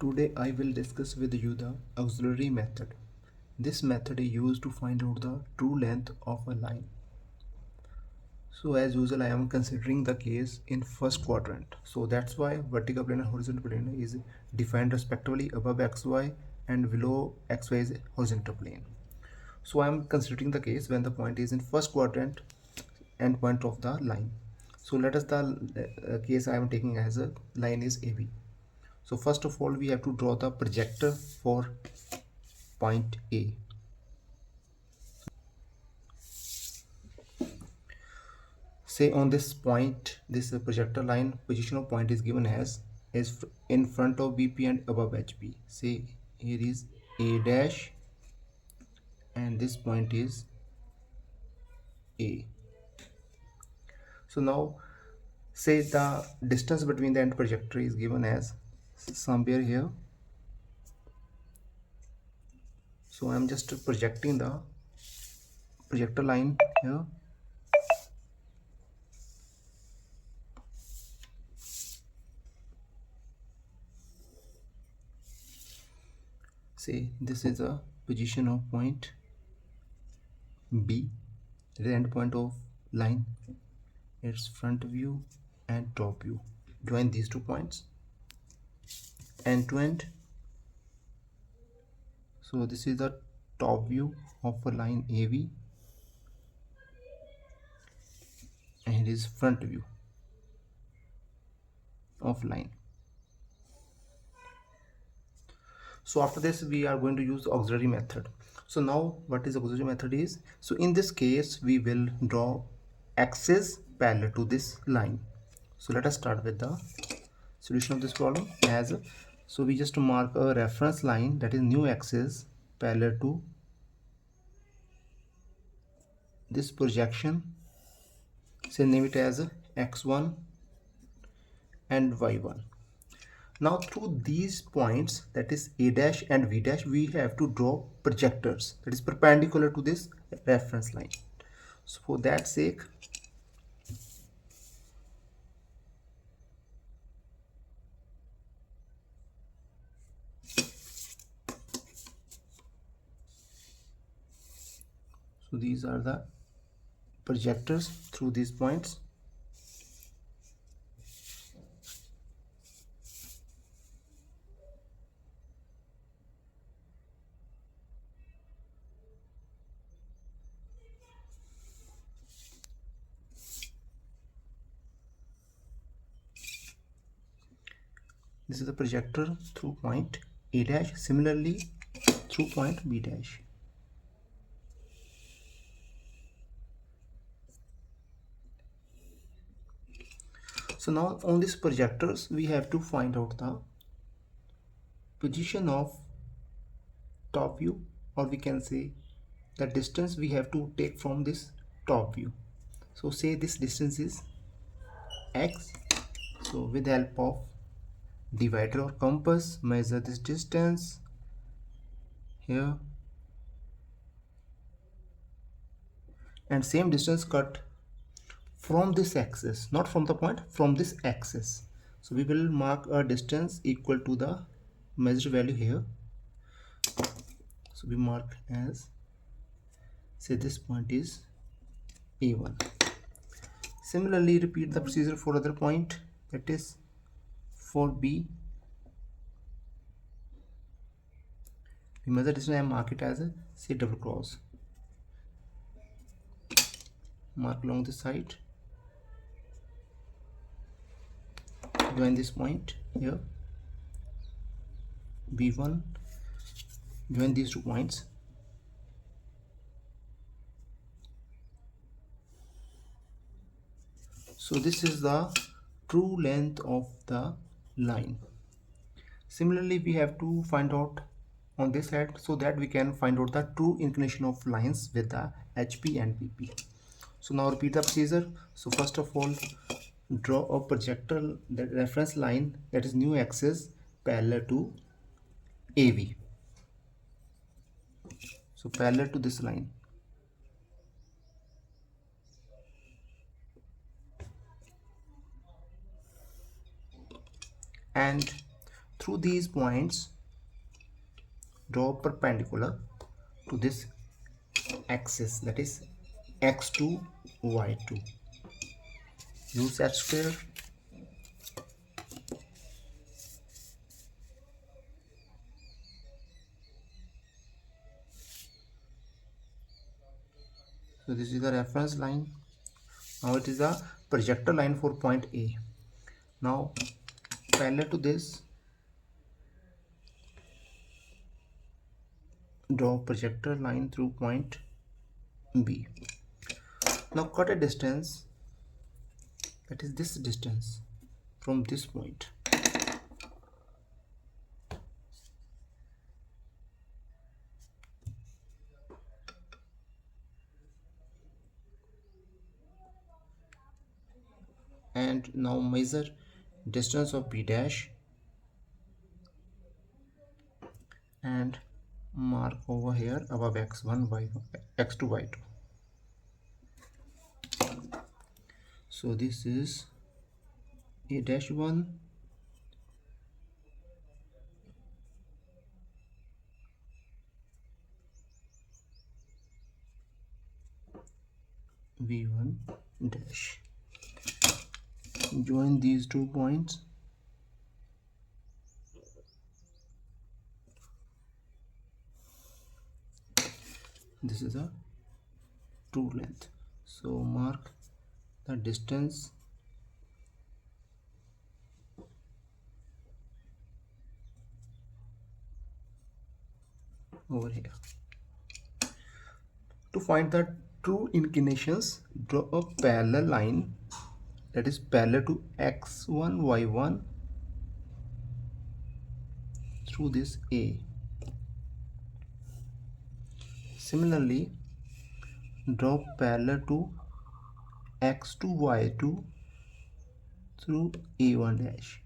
Today I will discuss with you the auxiliary method. This method is used to find out the true length of a line. So as usual I am considering the case in first quadrant. So that's why vertical plane and horizontal plane is defined respectively above xy and below xy is horizontal plane. So I am considering the case when the point is in first quadrant end point of the line. So let us the case I am taking as a line is AB. So first of all we have to draw the projector for point A. Say on this point, this projector line position of point is given as is in front of BP and above HP. Say here is A dash and this point is A. So now say the distance between the end projector is given as somewhere here. So I am just projecting the projector line here. Say this is a position of point B, the end point of line, its front view and top view. Join these 2 points end to end. So this is the top view of a line AB and his front view of line. So after this we are going to use the auxiliary method. So now what is auxiliary method is, so in this case we will draw axis parallel to this line. So let us start with the solution of this problem. As so we just mark a reference line, that is new axis parallel to this projection. Say name it as x1 and y1. Now through these points, that is A dash and V dash, we have to draw projectors that is perpendicular to this reference line. So for that sake, so these are the projectors through these points. This is the projector through point A dash, similarly through point B dash. So now on these projectors we have to find out the position of top view, or we can say the distance we have to take from this top view. So say this distance is x. So with the help of divider or compass, measure this distance here, and same distance cut from this axis, not from the point, from this axis. So we will mark a distance equal to the measured value here. So we mark as, say this point is A1. Similarly repeat the procedure for other point, that is for B. We measure distance and mark it as a, say, double cross. Mark along the side. Join this point here, B1. Join these 2 points. So this is the true length of the line. Similarly we have to find out on this side, so that we can find out the true inclination of lines with the HP and BP. So now repeat the procedure. So first of all, draw a projector, that reference line, that is new axis parallel to AV. So parallel to this line. And through these points draw perpendicular to this axis, that is x2 y2. Use set square. So this is the reference line. Now it is the projector line for point A. Now parallel to this, draw projector line through point B. Now cut a distance, that is this distance from this point. And now measure distance of B dash and mark over here above x1 y1 x2 y2. So this is A dash 1, V1 dash. Join these 2 points. This is a true length. So mark the distance over here. To find the true inclinations, draw a parallel line that is parallel to x1 y1 through this A. Similarly, draw parallel to x2 y2 through A1 dash.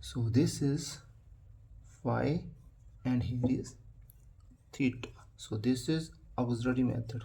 So this is phi and here is theta. So this is auxiliary method.